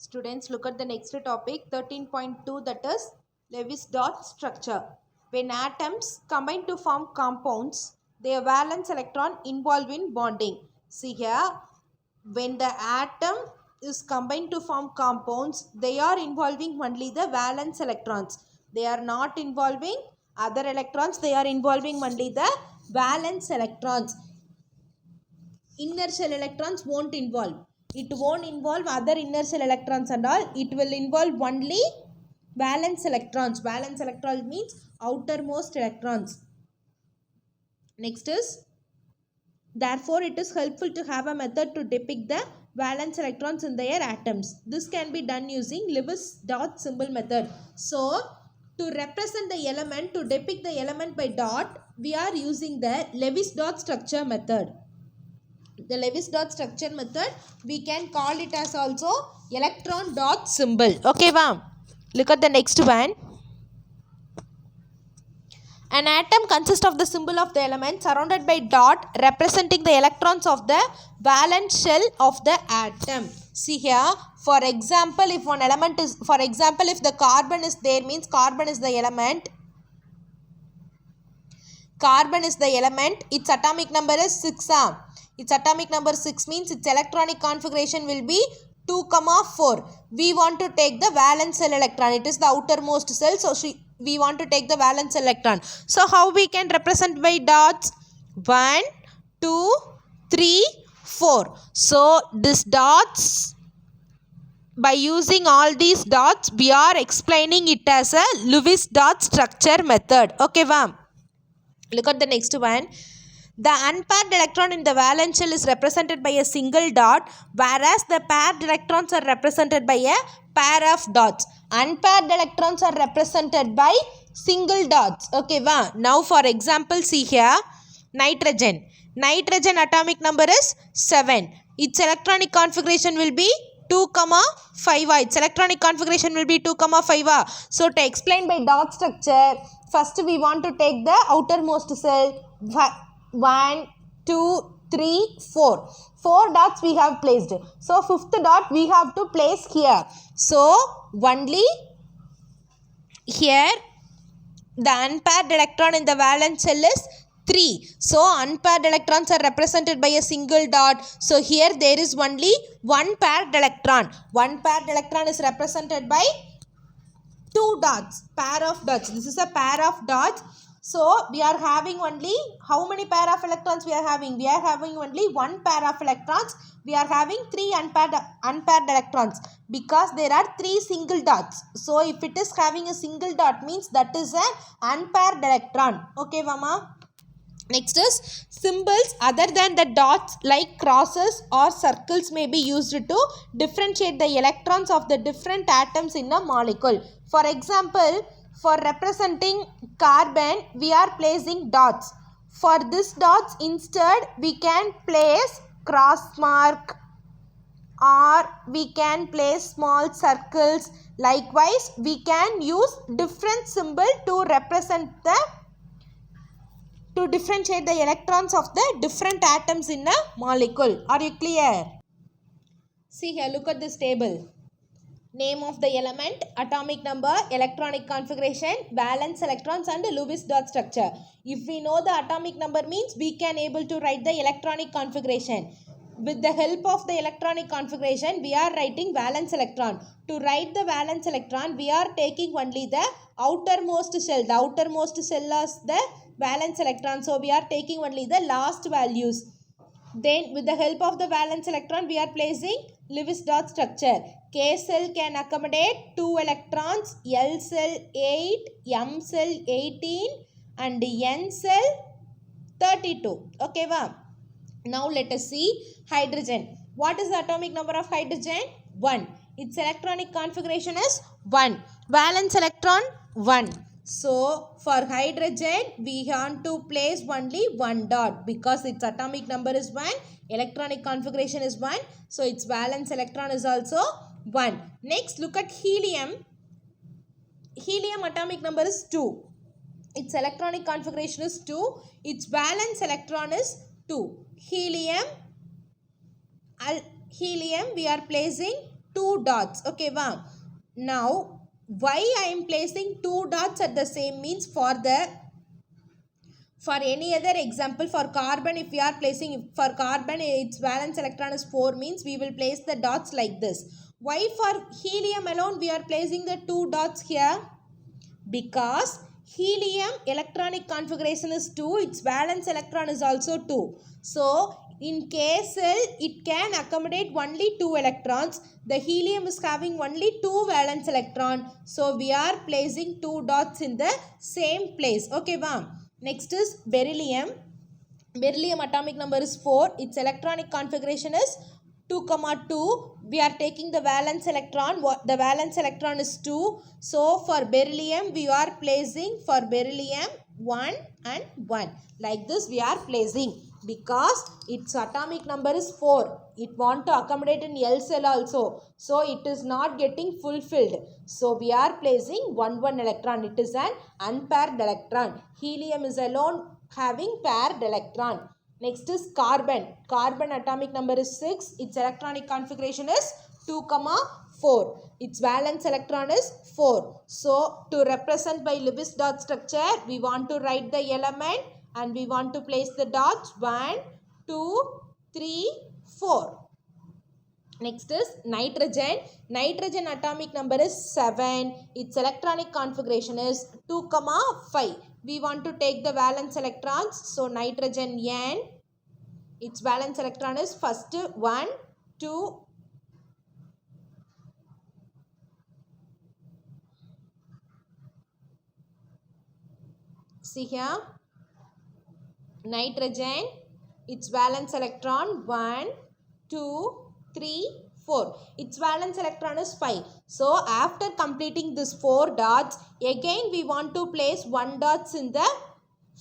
Students, look at the next topic 13.2, that is Lewis dot structure. When atoms combine to form compounds, their valence electron involved in bonding. See here, when the atom is combined to form compounds, they are involving only the valence electrons. They are not involving other electrons, they are involving only the valence electrons. Inner shell electrons won't involve. It won't involve other inner shell electrons and all. It will involve only valence electrons. Valence electrons means outermost electrons. Next is, therefore it is helpful to have a method to depict the valence electrons in their atoms. This can be done using Lewis dot symbol method. So, to represent the element, to depict the element by dot, we are using the Lewis dot structure method. The Lewis dot structure method, we can call it as also electron dot symbol. Okay, wow. Look at the next one. An atom consists of the symbol of the element surrounded by dot representing the electrons of the valence shell of the atom. See here, for example, if one element is, for example, if the carbon is there, means carbon is the element. Carbon is the element. Its atomic number is 6. Its atomic number 6 means its electronic configuration will be 2, 4. We want to take the valence shell electron. It is the outermost cell. So, we want to take the valence electron. So, how we can represent by dots? 1, 2, 3, 4. So, this dots, by using all these dots, we are explaining it as a Lewis dot structure method. Okay, wow. Look at the next one. The unpaired electron in the valence shell is represented by a single dot, whereas the paired electrons are represented by a pair of dots. Unpaired electrons are represented by single dots. Okay, wow. Now, for example, see here, nitrogen. Nitrogen atomic number is 7. Its electronic configuration will be 2, 5. Its electronic configuration will be 2, 5. So, to explain by dot structure, first we want to take the outermost cell. 1, 2, 3, 4. 4 dots we have placed. So, fifth dot we have to place here. So, only here the unpaired electron in the valence shell is 3. So, unpaired electrons are represented by a single dot. So, here there is only one paired electron. One paired electron is represented by 2 dots. Pair of dots. This is a pair of dots. So, we are having only, how many pair of electrons we are having? We are having only one pair of electrons. We are having 3 unpaired electrons because there are 3 single dots. So, if it is having a single dot means that is an unpaired electron. Okay, Vama? Next is, symbols other than the dots like crosses or circles may be used to differentiate the electrons of the different atoms in a molecule. For example, for representing carbon, we are placing dots. For this dots, instead, we can place cross mark or we can place small circles. Likewise, we can use different symbol to represent the, to differentiate the electrons of the different atoms in a molecule. Are you clear? See here, look at this table. Name of the element, atomic number, electronic configuration, valence electrons and Lewis dot structure. If we know the atomic number means we can able to write the electronic configuration. With the help of the electronic configuration, we are writing valence electron. To write the valence electron, we are taking only the outermost shell. The outermost shell is the valence electron. So, we are taking only the last values. Then, with the help of the valence electron, we are placing Lewis dot structure. K cell can accommodate 2 electrons, L cell 8, M cell 18 and N cell 32. Okay, wow. Now, let us see hydrogen. What is the atomic number of hydrogen? 1. Its electronic configuration is 1. Valence electron 1. So, for hydrogen, we want to place only one dot because its atomic number is 1, electronic configuration is 1. So, its valence electron is also 1. Next, look at helium. Helium atomic number is 2. Its electronic configuration is 2. Its valence electron is 2. Helium we are placing 2 dots. Okay, wow. Now, why I am placing 2 dots at the same means for any other example, for carbon, if we are placing, for carbon its valence electron is 4 means we will place the dots like this. Why for helium alone we are placing the 2 dots here? Because helium electronic configuration is 2, its valence electron is also 2. So, in K cell, it can accommodate only 2 electrons. The helium is having only 2 valence electron. So, we are placing 2 dots in the same place. Okay, ma'am. Next is beryllium. Beryllium atomic number is 4. Its electronic configuration is 2, 2. We are taking the valence electron. The valence electron is 2. So, for beryllium, we are placing for beryllium 1 and 1. Like this, we are placing. Because its atomic number is 4. It want to accommodate in L cell also. So, it is not getting fulfilled. So, we are placing 1, 1 electron. It is an unpaired electron. Helium is alone having paired electron. Next is carbon. Carbon atomic number is 6. Its electronic configuration is 2, 4. Its valence electron is 4. So, to represent by Lewis dot structure, we want to write the element and we want to place the dots 1, 2, 3, 4. Next is nitrogen. Nitrogen atomic number is 7. Its electronic configuration is 2, 5. We want to take the valence electrons. So, nitrogen N. Its valence electron is first 1, 2, see here. Nitrogen, its valence electron 1, 2, 3, 4. Its valence electron is 5. So, after completing this 4 dots, again we want to place 1 dots in the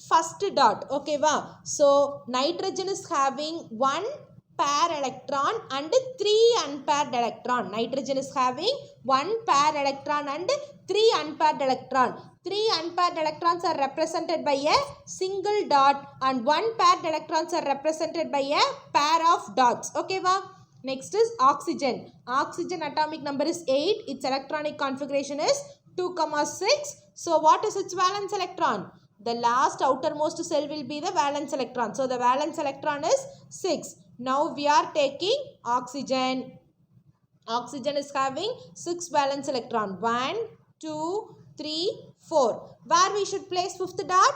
first dot. Okay, wow. So, nitrogen is having 1 pair electron and 3 unpaired electron. Nitrogen is having 1 pair electron and 3 unpaired electron. 3 unpaired electrons are represented by a single dot and 1 paired electrons are represented by a pair of dots. Okay, wow. Next is oxygen. Oxygen atomic number is 8. Its electronic configuration is 2, 6. So, what is its valence electron? The last outermost cell will be the valence electron. So, the valence electron is 6. Now, we are taking oxygen. Oxygen is having 6 valence electron. 1, 2, 3, 4. Where we should place 5th dot?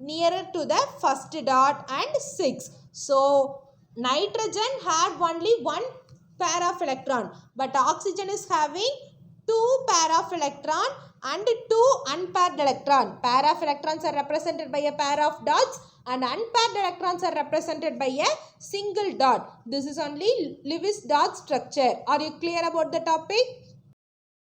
Nearer to the first dot and 6. So, nitrogen had only 1 pair of electron. But oxygen is having 2 pair of electron and 2 unpaired electron. Pair of electrons are represented by a pair of dots and unpaired electrons are represented by a single dot. This is only Lewis dot structure. Are you clear about the topic?